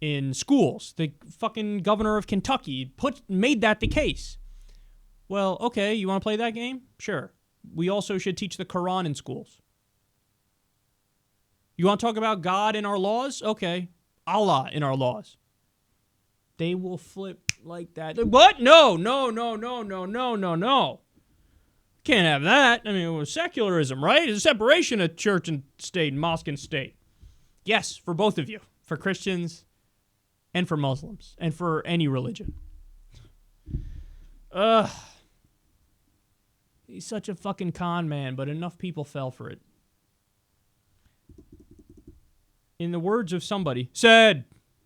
in schools. The fucking governor of Kentucky made that the case. Well, okay, you want to play that game? Sure. We also should teach the Quran in schools. You want to talk about God in our laws? Okay. Allah in our laws. They will flip like that. What? No. Can't have that. I mean, it was secularism, right? It's a separation of church and state, mosque and state. Yes, for both of you. For Christians and for Muslims and for any religion. He's such a fucking con man, but enough people fell for it. In the words of somebody, said